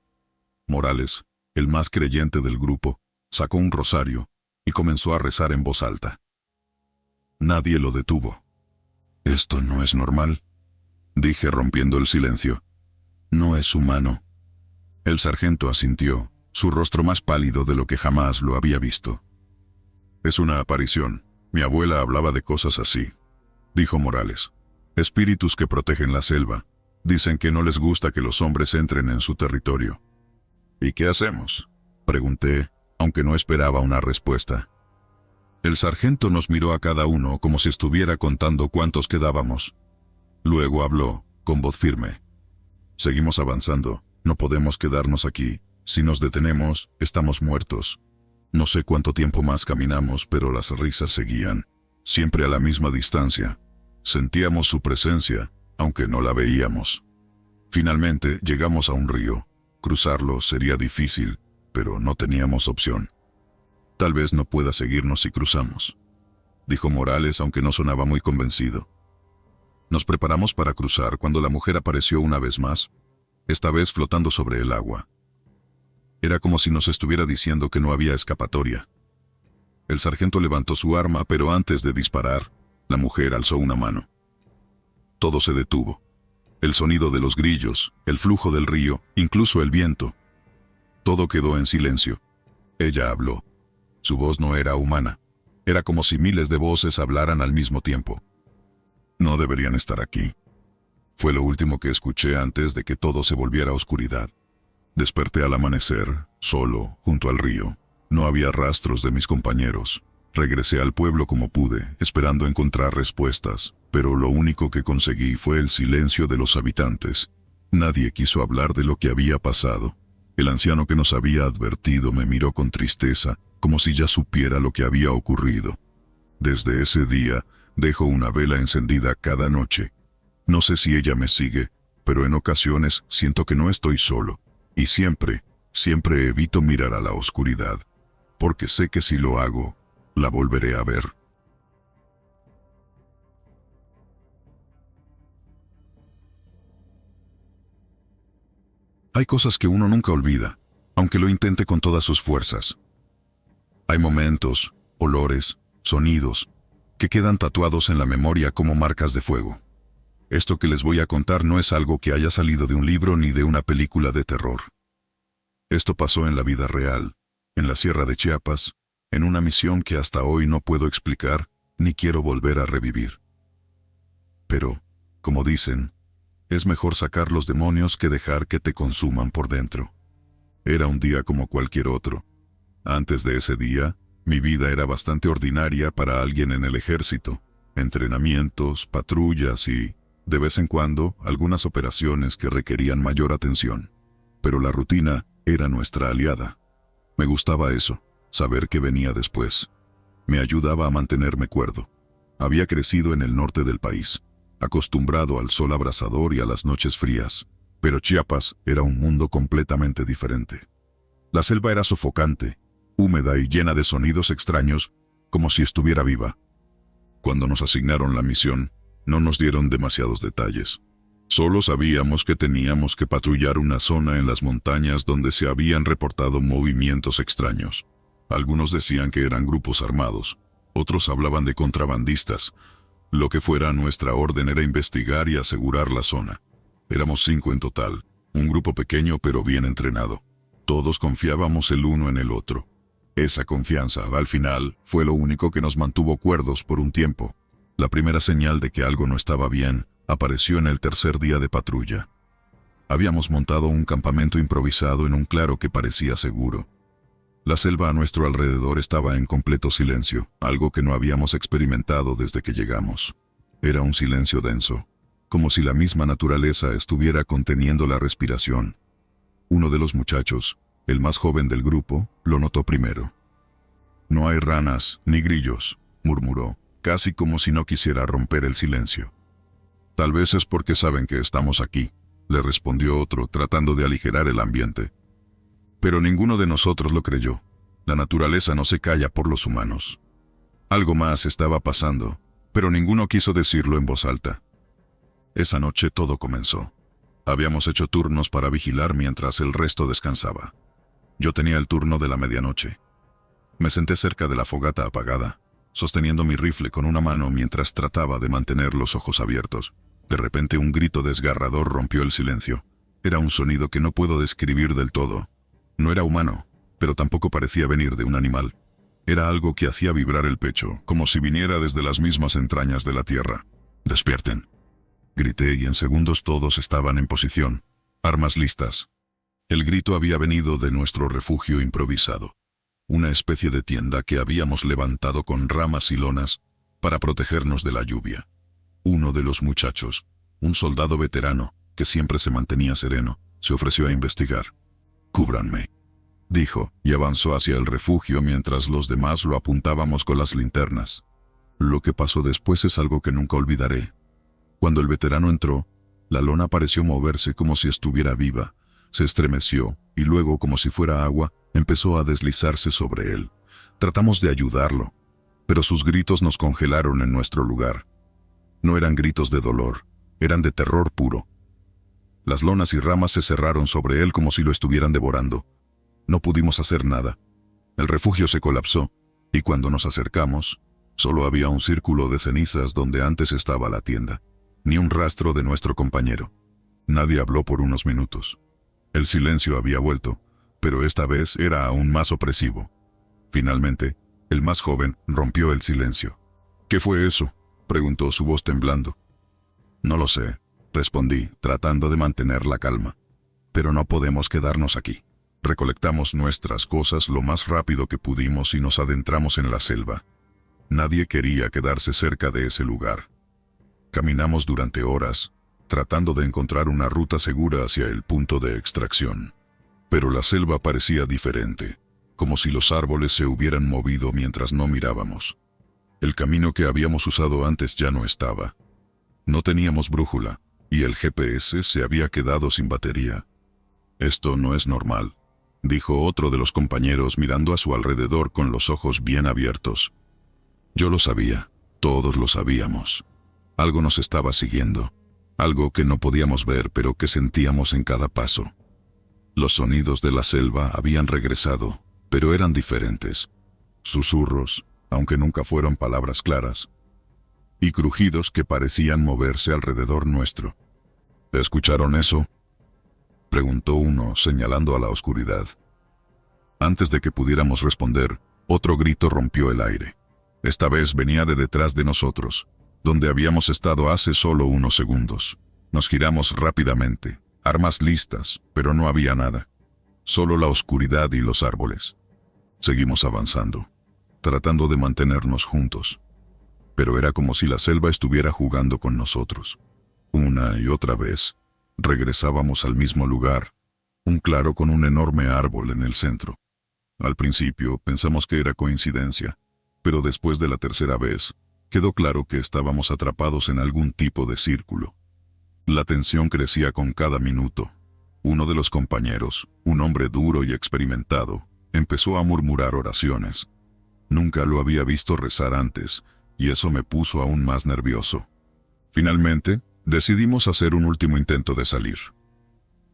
Morales, el más creyente del grupo, sacó un rosario y comenzó a rezar en voz alta. Nadie lo detuvo. «Esto no es normal», dije rompiendo el silencio. «No es humano». El sargento asintió, su rostro más pálido de lo que jamás lo había visto. «Es una aparición. Mi abuela hablaba de cosas así», dijo Morales. «Espíritus que protegen la selva. Dicen que no les gusta que los hombres entren en su territorio». «¿Y qué hacemos?», pregunté, aunque no esperaba una respuesta. El sargento nos miró a cada uno como si estuviera contando cuántos quedábamos. Luego habló, con voz firme. «Seguimos avanzando. No podemos quedarnos aquí. Si nos detenemos, estamos muertos». No sé cuánto tiempo más caminamos, pero las risas seguían, siempre a la misma distancia. Sentíamos su presencia, aunque no la veíamos. Finalmente llegamos a un río. Cruzarlo sería difícil, pero no teníamos opción. «Tal vez no pueda seguirnos si cruzamos», dijo Morales, aunque no sonaba muy convencido. Nos preparamos para cruzar cuando la mujer apareció una vez más, esta vez flotando sobre el agua. Era como si nos estuviera diciendo que no había escapatoria. El sargento levantó su arma, pero antes de disparar, la mujer alzó una mano. Todo se detuvo. El sonido de los grillos, el flujo del río, incluso el viento. Todo quedó en silencio. Ella habló. Su voz no era humana. Era como si miles de voces hablaran al mismo tiempo. «No deberían estar aquí». Fue lo último que escuché antes de que todo se volviera oscuridad. Desperté al amanecer, solo, junto al río. No había rastros de mis compañeros. Regresé al pueblo como pude, esperando encontrar respuestas, pero lo único que conseguí fue el silencio de los habitantes. Nadie quiso hablar de lo que había pasado. El anciano que nos había advertido me miró con tristeza, como si ya supiera lo que había ocurrido. Desde ese día, dejo una vela encendida cada noche. No sé si ella me sigue, pero en ocasiones siento que no estoy solo. Y siempre evito mirar a la oscuridad, porque sé que si lo hago, la volveré a ver. Hay cosas que uno nunca olvida, aunque lo intente con todas sus fuerzas. Hay momentos, olores, sonidos, que quedan tatuados en la memoria como marcas de fuego. Esto que les voy a contar no es algo que haya salido de un libro ni de una película de terror. Esto pasó en la vida real, en la Sierra de Chiapas, en una misión que hasta hoy no puedo explicar ni quiero volver a revivir. Pero, como dicen, es mejor sacar los demonios que dejar que te consuman por dentro. Era un día como cualquier otro. Antes de ese día, mi vida era bastante ordinaria para alguien en el ejército. Entrenamientos, patrullas y, de vez en cuando, algunas operaciones que requerían mayor atención. Pero la rutina era nuestra aliada. Me gustaba eso, saber qué venía después. Me ayudaba a mantenerme cuerdo. Había crecido en el norte del país, acostumbrado al sol abrasador y a las noches frías, pero Chiapas era un mundo completamente diferente. La selva era sofocante, húmeda y llena de sonidos extraños, como si estuviera viva. Cuando nos asignaron la misión, no nos dieron demasiados detalles. Solo sabíamos que teníamos que patrullar una zona en las montañas donde se habían reportado movimientos extraños. Algunos decían que eran grupos armados, otros hablaban de contrabandistas. Lo que fuera, nuestra orden era investigar y asegurar la zona. Éramos 5 en total, un grupo pequeño pero bien entrenado. Todos confiábamos el uno en el otro. Esa confianza, al final, fue lo único que nos mantuvo cuerdos por un tiempo. La primera señal de que algo no estaba bien apareció en el tercer día de patrulla. Habíamos montado un campamento improvisado en un claro que parecía seguro. La selva a nuestro alrededor estaba en completo silencio, algo que no habíamos experimentado desde que llegamos. Era un silencio denso, como si la misma naturaleza estuviera conteniendo la respiración. Uno de los muchachos, el más joven del grupo, lo notó primero. «No hay ranas ni grillos», murmuró, casi como si no quisiera romper el silencio. «Tal vez es porque saben que estamos aquí», le respondió otro, tratando de aligerar el ambiente. Pero ninguno de nosotros lo creyó. La naturaleza no se calla por los humanos. Algo más estaba pasando, pero ninguno quiso decirlo en voz alta. Esa noche todo comenzó. Habíamos hecho turnos para vigilar mientras el resto descansaba. Yo tenía el turno de la medianoche. Me senté cerca de la fogata apagada, sosteniendo mi rifle con una mano mientras trataba de mantener los ojos abiertos. De repente un grito desgarrador rompió el silencio. Era un sonido que no puedo describir del todo. No era humano, pero tampoco parecía venir de un animal. Era algo que hacía vibrar el pecho, como si viniera desde las mismas entrañas de la tierra. «¡Despierten!», grité y en segundos todos estaban en posición, armas listas. El grito había venido de nuestro refugio improvisado, una especie de tienda que habíamos levantado con ramas y lonas para protegernos de la lluvia. Uno de los muchachos, un soldado veterano que siempre se mantenía sereno, se ofreció a investigar. «Cúbranme», dijo, y avanzó hacia el refugio mientras los demás lo apuntábamos con las linternas. Lo que pasó después es algo que nunca olvidaré. Cuando el veterano entró, la lona pareció moverse como si estuviera viva, se estremeció y luego, como si fuera agua, empezó a deslizarse sobre él. Tratamos de ayudarlo, pero sus gritos nos congelaron en nuestro lugar. No eran gritos de dolor, eran de terror puro. Las lonas y ramas se cerraron sobre él como si lo estuvieran devorando. No pudimos hacer nada. El refugio se colapsó, y cuando nos acercamos, solo había un círculo de cenizas donde antes estaba la tienda. Ni un rastro de nuestro compañero. Nadie habló por unos minutos. El silencio había vuelto, pero esta vez era aún más opresivo. Finalmente, el más joven rompió el silencio. «¿Qué fue eso?», preguntó su voz temblando. «No lo sé», respondí, tratando de mantener la calma. «Pero no podemos quedarnos aquí». Recolectamos nuestras cosas lo más rápido que pudimos y nos adentramos en la selva. Nadie quería quedarse cerca de ese lugar. Caminamos durante horas, tratando de encontrar una ruta segura hacia el punto de extracción. Pero la selva parecía diferente, como si los árboles se hubieran movido mientras no mirábamos. El camino que habíamos usado antes ya no estaba. No teníamos brújula, y el GPS se había quedado sin batería. «Esto no es normal», dijo otro de los compañeros mirando a su alrededor con los ojos bien abiertos. Yo lo sabía, todos lo sabíamos. Algo nos estaba siguiendo, algo que no podíamos ver pero que sentíamos en cada paso. Los sonidos de la selva habían regresado, pero eran diferentes. Susurros, aunque nunca fueron palabras claras, y crujidos que parecían moverse alrededor nuestro. «¿Escucharon eso?», preguntó uno, señalando a la oscuridad. Antes de que pudiéramos responder, otro grito rompió el aire. Esta vez venía de detrás de nosotros, donde habíamos estado hace solo unos segundos. Nos giramos rápidamente, armas listas, pero no había nada. Solo la oscuridad y los árboles. Seguimos avanzando, tratando de mantenernos juntos. Pero era como si la selva estuviera jugando con nosotros. Una y otra vez, regresábamos al mismo lugar, un claro con un enorme árbol en el centro. Al principio pensamos que era coincidencia, pero después de la tercera vez, quedó claro que estábamos atrapados en algún tipo de círculo. La tensión crecía con cada minuto. Uno de los compañeros, un hombre duro y experimentado, empezó a murmurar oraciones. Nunca lo había visto rezar antes, y eso me puso aún más nervioso. Finalmente, decidimos hacer un último intento de salir.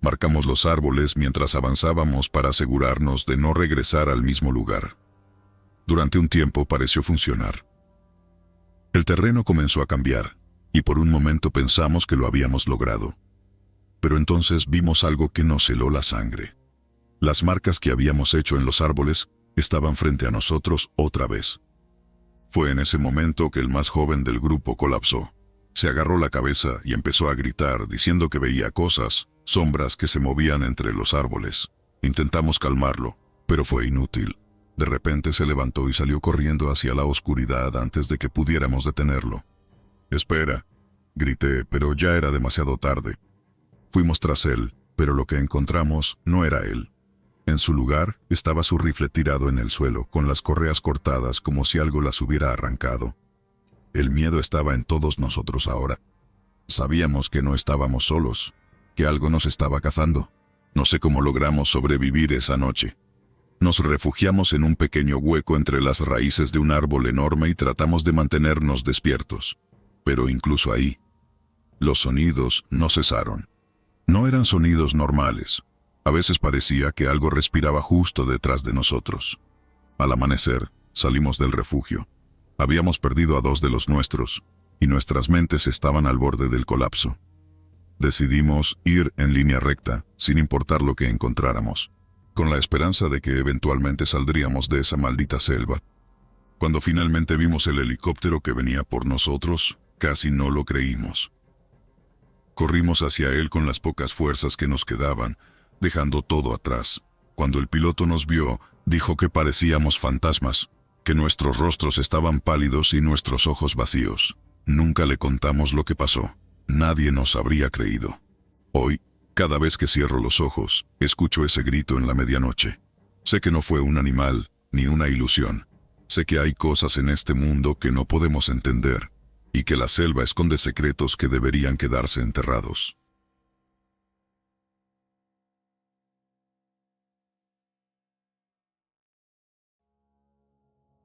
Marcamos los árboles mientras avanzábamos para asegurarnos de no regresar al mismo lugar. Durante un tiempo pareció funcionar. El terreno comenzó a cambiar, y por un momento pensamos que lo habíamos logrado. Pero entonces vimos algo que nos heló la sangre. Las marcas que habíamos hecho en los árboles estaban frente a nosotros otra vez. Fue en ese momento que el más joven del grupo colapsó. Se agarró la cabeza y empezó a gritar, diciendo que veía cosas, sombras que se movían entre los árboles. Intentamos calmarlo, pero fue inútil. De repente se levantó y salió corriendo hacia la oscuridad antes de que pudiéramos detenerlo. «Espera», grité, pero ya era demasiado tarde. Fuimos tras él, pero lo que encontramos no era él. En su lugar estaba su rifle tirado en el suelo, con las correas cortadas como si algo las hubiera arrancado. El miedo estaba en todos nosotros ahora. Sabíamos que no estábamos solos, que algo nos estaba cazando. No sé cómo logramos sobrevivir esa noche. Nos refugiamos en un pequeño hueco entre las raíces de un árbol enorme y tratamos de mantenernos despiertos. Pero incluso ahí, Los sonidos no cesaron. No eran sonidos normales. A veces parecía que algo respiraba justo detrás de nosotros. Al amanecer, salimos del refugio. Habíamos perdido a 2 de los nuestros, y nuestras mentes estaban al borde del colapso. Decidimos ir en línea recta, sin importar lo que encontráramos, con la esperanza de que eventualmente saldríamos de esa maldita selva. Cuando finalmente vimos el helicóptero que venía por nosotros, casi no lo creímos. Corrimos hacia él con las pocas fuerzas que nos quedaban, dejando todo atrás. Cuando el piloto nos vio, dijo que parecíamos fantasmas, que nuestros rostros estaban pálidos y nuestros ojos vacíos. Nunca le contamos lo que pasó. Nadie nos habría creído. Hoy, cada vez que cierro los ojos, escucho ese grito en la medianoche. Sé que no fue un animal, ni una ilusión. Sé que hay cosas en este mundo que no podemos entender, y que la selva esconde secretos que deberían quedarse enterrados.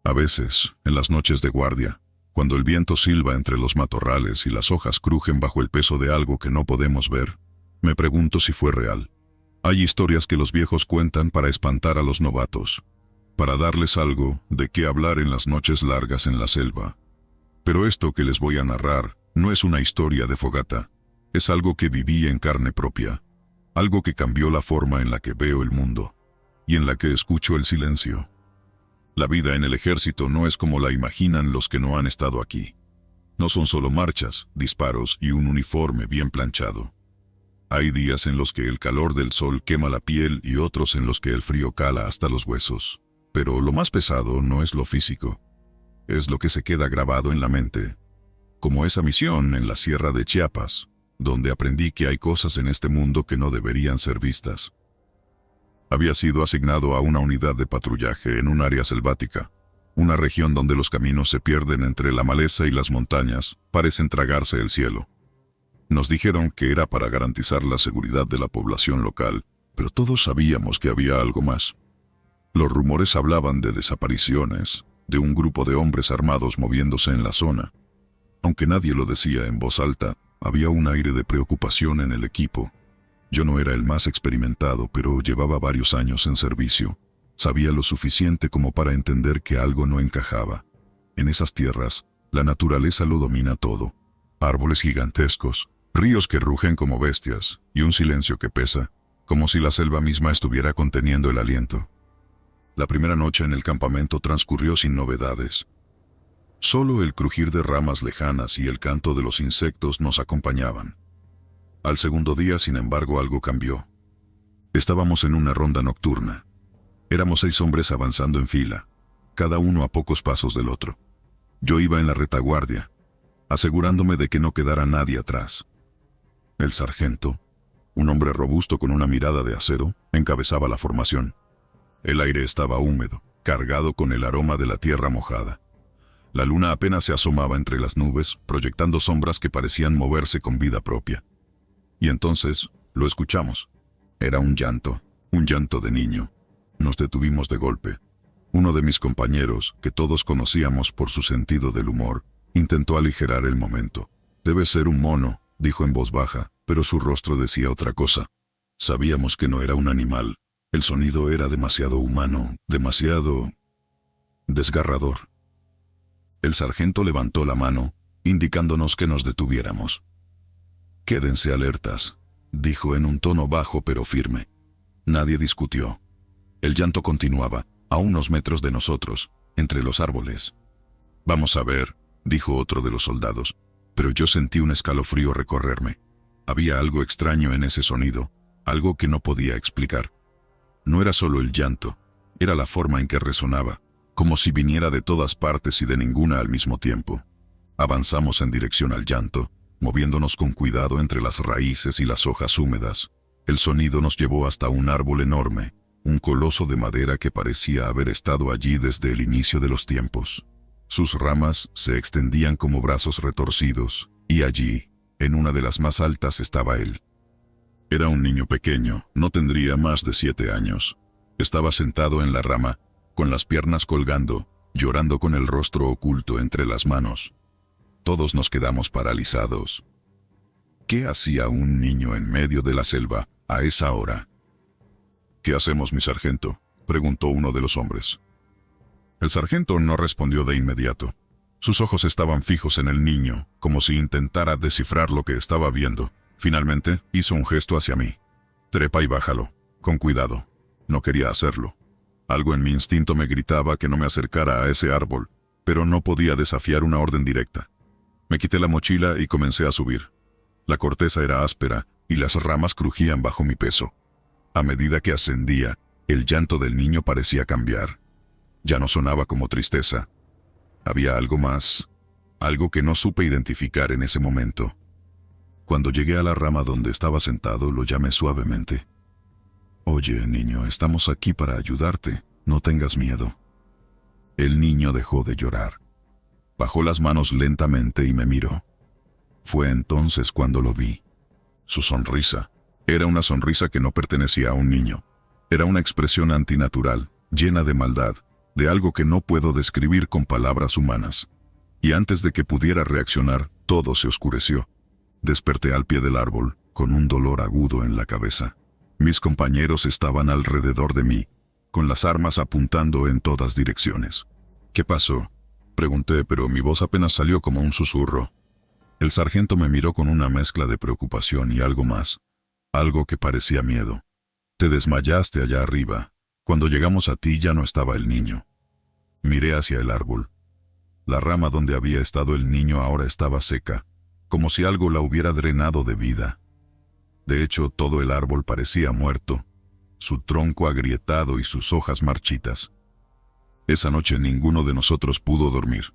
A veces, en las noches de guardia, cuando el viento silba entre los matorrales y las hojas crujen bajo el peso de algo que no podemos ver, me pregunto si fue real. Hay historias que los viejos cuentan para espantar a los novatos, para darles algo de qué hablar en las noches largas en la selva. Pero esto que les voy a narrar no es una historia de fogata, es algo que viví en carne propia, algo que cambió la forma en la que veo el mundo, y en la que escucho el silencio. La vida en el ejército no es como la imaginan los que no han estado aquí. No son solo marchas, disparos y un uniforme bien planchado. Hay días en los que el calor del sol quema la piel y otros en los que el frío cala hasta los huesos. Pero lo más pesado no es lo físico, es lo que se queda grabado en la mente. Como esa misión en la Sierra de Chiapas, donde aprendí que hay cosas en este mundo que no deberían ser vistas. Había sido asignado a una unidad de patrullaje en un área selvática, una región donde los caminos se pierden entre la maleza y las montañas, parecen tragarse el cielo. Nos dijeron que era para garantizar la seguridad de la población local, pero todos sabíamos que había algo más. Los rumores hablaban de desapariciones, de un grupo de hombres armados moviéndose en la zona. Aunque nadie lo decía en voz alta, había un aire de preocupación en el equipo. Yo no era el más experimentado, pero llevaba varios años en servicio. Sabía lo suficiente como para entender que algo no encajaba. En esas tierras, la naturaleza lo domina todo. Árboles gigantescos, ríos que rugen como bestias, y un silencio que pesa, como si la selva misma estuviera conteniendo el aliento. La primera noche en el campamento transcurrió sin novedades. Solo el crujir de ramas lejanas y el canto de los insectos nos acompañaban. Al segundo día, sin embargo, algo cambió. Estábamos en una ronda nocturna. Éramos 6 hombres avanzando en fila, cada uno a pocos pasos del otro. Yo iba en la retaguardia, asegurándome de que no quedara nadie atrás. El sargento, un hombre robusto con una mirada de acero, encabezaba la formación. El aire estaba húmedo, cargado con el aroma de la tierra mojada. La luna apenas se asomaba entre las nubes, proyectando sombras que parecían moverse con vida propia. Y entonces, lo escuchamos. Era un llanto de niño. Nos detuvimos de golpe. Uno de mis compañeros, que todos conocíamos por su sentido del humor, intentó aligerar el momento. «Debe ser un mono», dijo en voz baja, pero su rostro decía otra cosa. Sabíamos que no era un animal. El sonido era demasiado humano, demasiado desgarrador. El sargento levantó la mano, indicándonos que nos detuviéramos. «Quédense alertas», dijo en un tono bajo pero firme. Nadie discutió. El llanto continuaba, a unos metros de nosotros, entre los árboles. «Vamos a ver», dijo otro de los soldados, pero yo sentí un escalofrío recorrerme. Había algo extraño en ese sonido, algo que no podía explicar. No era solo el llanto, era la forma en que resonaba, como si viniera de todas partes y de ninguna al mismo tiempo. Avanzamos en dirección al llanto, moviéndonos con cuidado entre las raíces y las hojas húmedas. El sonido nos llevó hasta un árbol enorme, un coloso de madera que parecía haber estado allí desde el inicio de los tiempos. Sus ramas se extendían como brazos retorcidos, y allí, en una de las más altas, estaba él. Era un niño pequeño, no tendría más de 7 años. Estaba sentado en la rama, con las piernas colgando, llorando con el rostro oculto entre las manos. Todos nos quedamos paralizados. ¿Qué hacía un niño en medio de la selva a esa hora? ¿Qué hacemos, mi sargento?, preguntó uno de los hombres. El sargento no respondió de inmediato. Sus ojos estaban fijos en el niño, como si intentara descifrar lo que estaba viendo. Finalmente, hizo un gesto hacia mí. Trepa y bájalo, con cuidado. No quería hacerlo. Algo en mi instinto me gritaba que no me acercara a ese árbol, pero no podía desafiar una orden directa. Me quité la mochila y comencé a subir. La corteza era áspera y las ramas crujían bajo mi peso. A medida que ascendía, el llanto del niño parecía cambiar. Ya no sonaba como tristeza. Había algo más, algo que no supe identificar en ese momento. Cuando llegué a la rama donde estaba sentado, lo llamé suavemente. «Oye, niño, estamos aquí para ayudarte. No tengas miedo». El niño dejó de llorar. Bajó las manos lentamente y me miró. Fue entonces cuando lo vi. Su sonrisa era una sonrisa que no pertenecía a un niño. Era una expresión antinatural, llena de maldad, de algo que no puedo describir con palabras humanas. Y antes de que pudiera reaccionar, todo se oscureció. Desperté al pie del árbol, con un dolor agudo en la cabeza. Mis compañeros estaban alrededor de mí, con las armas apuntando en todas direcciones. «¿Qué pasó?», pregunté, pero mi voz apenas salió como un susurro. El sargento me miró con una mezcla de preocupación y algo más, algo que parecía miedo. «Te desmayaste allá arriba. Cuando llegamos a ti ya no estaba el niño». Miré hacia el árbol. La rama donde había estado el niño ahora estaba seca, como si algo la hubiera drenado de vida. De hecho, todo el árbol parecía muerto, su tronco agrietado y sus hojas marchitas. Esa noche ninguno de nosotros pudo dormir.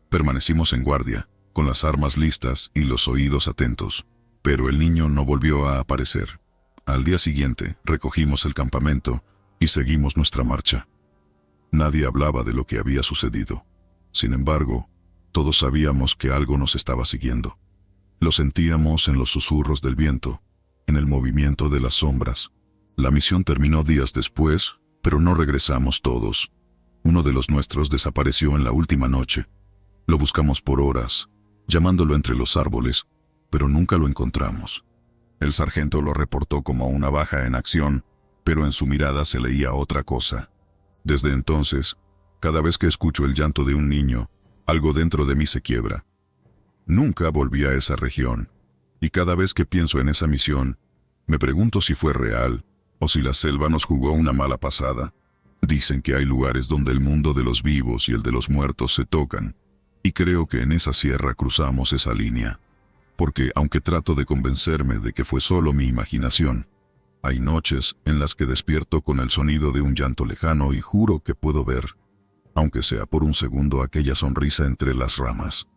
Permanecimos en guardia, con las armas listas y los oídos atentos, pero el niño no volvió a aparecer. Al día siguiente, recogimos el campamento y seguimos nuestra marcha. Nadie hablaba de lo que había sucedido. Sin embargo, todos sabíamos que algo nos estaba siguiendo. Lo sentíamos en los susurros del viento, en el movimiento de las sombras. La misión terminó días después, pero no regresamos todos. Uno de los nuestros desapareció en la última noche. Lo buscamos por horas, llamándolo entre los árboles, pero nunca lo encontramos. El sargento lo reportó como una baja en acción, pero en su mirada se leía otra cosa. Desde entonces, cada vez que escucho el llanto de un niño, algo dentro de mí se quiebra. Nunca volví a esa región, y cada vez que pienso en esa misión, me pregunto si fue real o si la selva nos jugó una mala pasada. Dicen que hay lugares donde el mundo de los vivos y el de los muertos se tocan, y creo que en esa sierra cruzamos esa línea, porque aunque trato de convencerme de que fue solo mi imaginación, hay noches en las que despierto con el sonido de un llanto lejano y juro que puedo ver, aunque sea por un segundo, aquella sonrisa entre las ramas.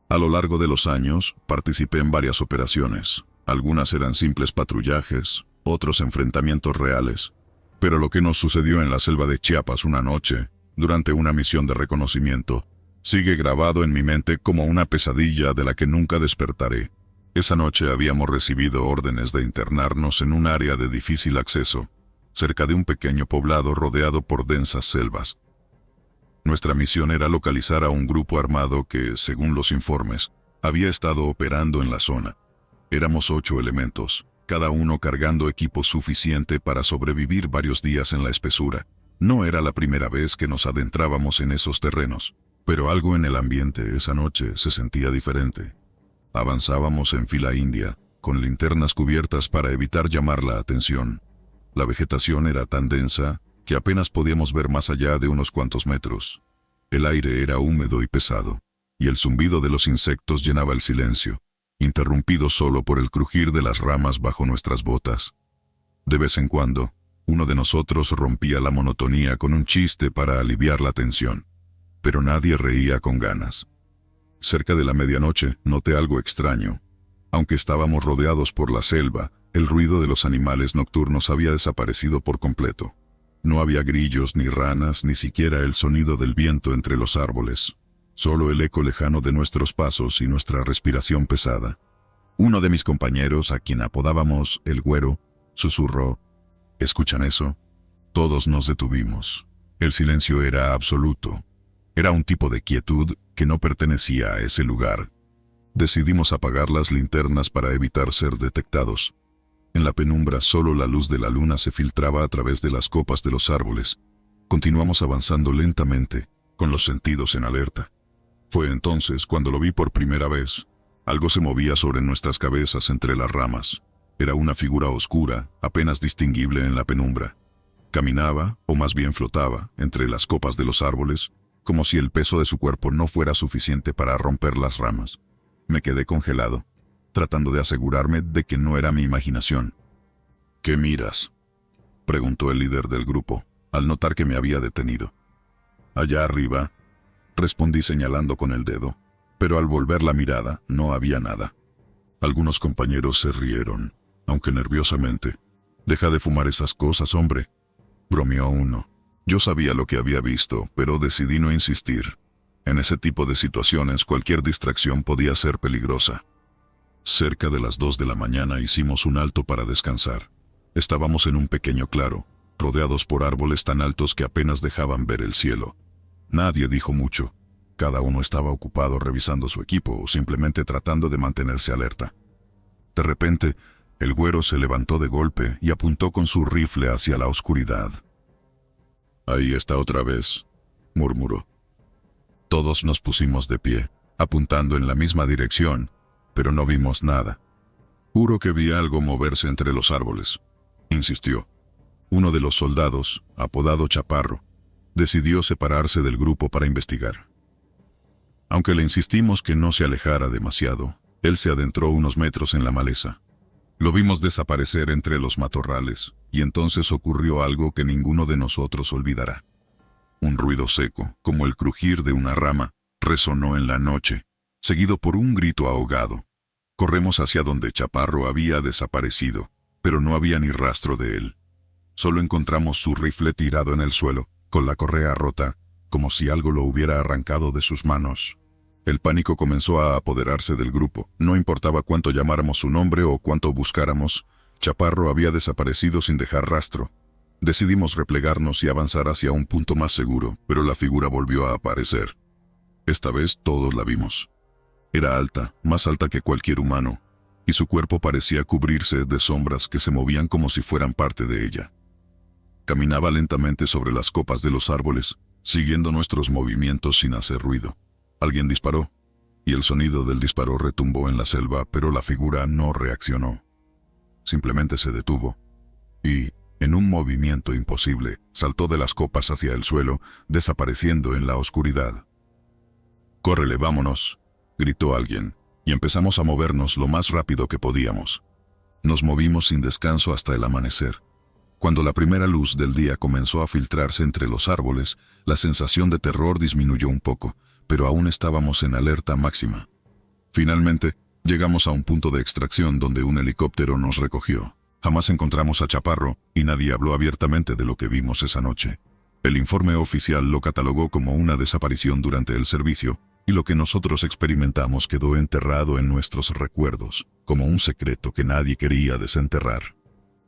A lo largo de los años, participé en varias operaciones. Algunas eran simples patrullajes, otros enfrentamientos reales. Pero lo que nos sucedió en la selva de Chiapas una noche, durante una misión de reconocimiento, sigue grabado en mi mente como una pesadilla de la que nunca despertaré. Esa noche habíamos recibido órdenes de internarnos en un área de difícil acceso, cerca de un pequeño poblado rodeado por densas selvas. Nuestra misión era localizar a un grupo armado que, según los informes, había estado operando en la zona. Éramos 8 elementos, cada uno cargando equipo suficiente para sobrevivir varios días en la espesura. No era la primera vez que nos adentrábamos en esos terrenos, pero algo en el ambiente esa noche se sentía diferente. Avanzábamos en fila india, con linternas cubiertas para evitar llamar la atención. La vegetación era tan densa que apenas podíamos ver más allá de unos cuantos metros. El aire era húmedo y pesado, y el zumbido de los insectos llenaba el silencio, interrumpido solo por el crujir de las ramas bajo nuestras botas. De vez en cuando, uno de nosotros rompía la monotonía con un chiste para aliviar la tensión, pero nadie reía con ganas. Cerca de la medianoche noté algo extraño. Aunque estábamos rodeados por la selva, el ruido de los animales nocturnos había desaparecido por completo. No había grillos ni ranas, ni siquiera el sonido del viento entre los árboles. Solo el eco lejano de nuestros pasos y nuestra respiración pesada. Uno de mis compañeros, a quien apodábamos el Güero, susurró: «¿Escuchan eso?». Todos nos detuvimos. El silencio era absoluto. Era un tipo de quietud que no pertenecía a ese lugar. Decidimos apagar las linternas para evitar ser detectados. En la penumbra solo la luz de la luna se filtraba a través de las copas de los árboles. Continuamos avanzando lentamente, con los sentidos en alerta. Fue entonces cuando lo vi por primera vez. Algo se movía sobre nuestras cabezas entre las ramas. Era una figura oscura, apenas distinguible en la penumbra. Caminaba, o más bien flotaba, entre las copas de los árboles, como si el peso de su cuerpo no fuera suficiente para romper las ramas. Me quedé congelado, tratando de asegurarme de que no era mi imaginación. ¿Qué miras?, preguntó el líder del grupo, al notar que me había detenido. Allá arriba, respondí señalando con el dedo, pero al volver la mirada no había nada. Algunos compañeros se rieron, aunque nerviosamente. «Deja de fumar esas cosas, hombre», bromeó uno. Yo sabía lo que había visto, pero decidí no insistir. En ese tipo de situaciones cualquier distracción podía ser peligrosa. Cerca de las 2 de la mañana hicimos un alto para descansar. Estábamos en un pequeño claro, rodeados por árboles tan altos que apenas dejaban ver el cielo. Nadie dijo mucho. Cada uno estaba ocupado revisando su equipo o simplemente tratando de mantenerse alerta. De repente, el güero se levantó de golpe y apuntó con su rifle hacia la oscuridad. «Ahí está otra vez», murmuró. Todos nos pusimos de pie, apuntando en la misma dirección, pero no vimos nada. «Juro que vi algo moverse entre los árboles», insistió. Uno de los soldados, apodado Chaparro, decidió separarse del grupo para investigar. Aunque le insistimos que no se alejara demasiado, él se adentró unos metros en la maleza. Lo vimos desaparecer entre los matorrales, y entonces ocurrió algo que ninguno de nosotros olvidará. Un ruido seco, como el crujir de una rama, resonó en la noche, seguido por un grito ahogado. Corremos hacia donde Chaparro había desaparecido, pero no había ni rastro de él. Solo encontramos su rifle tirado en el suelo, con la correa rota, como si algo lo hubiera arrancado de sus manos. El pánico comenzó a apoderarse del grupo. No importaba cuánto llamáramos su nombre o cuánto buscáramos, Chaparro había desaparecido sin dejar rastro. Decidimos replegarnos y avanzar hacia un punto más seguro, pero la figura volvió a aparecer. Esta vez todos la vimos. Era alta, más alta que cualquier humano, y su cuerpo parecía cubrirse de sombras que se movían como si fueran parte de ella. Caminaba lentamente sobre las copas de los árboles, siguiendo nuestros movimientos sin hacer ruido. Alguien disparó, y el sonido del disparo retumbó en la selva, pero la figura no reaccionó. Simplemente se detuvo, y, en un movimiento imposible, saltó de las copas hacia el suelo, desapareciendo en la oscuridad. «Córrele, vámonos», gritó alguien, y empezamos a movernos lo más rápido que podíamos. Nos movimos sin descanso hasta el amanecer. Cuando la primera luz del día comenzó a filtrarse entre los árboles, la sensación de terror disminuyó un poco, pero aún estábamos en alerta máxima. Finalmente, llegamos a un punto de extracción donde un helicóptero nos recogió. Jamás encontramos a Chaparro, y nadie habló abiertamente de lo que vimos esa noche. El informe oficial lo catalogó como una desaparición durante el servicio, y lo que nosotros experimentamos quedó enterrado en nuestros recuerdos, como un secreto que nadie quería desenterrar.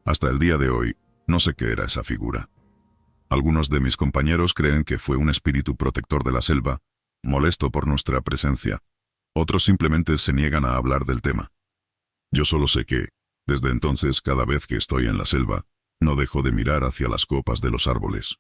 Hasta el día de hoy, no sé qué era esa figura. Algunos de mis compañeros creen que fue un espíritu protector de la selva, molesto por nuestra presencia. Otros simplemente se niegan a hablar del tema. Yo solo sé que, desde entonces, cada vez que estoy en la selva, no dejo de mirar hacia las copas de los árboles.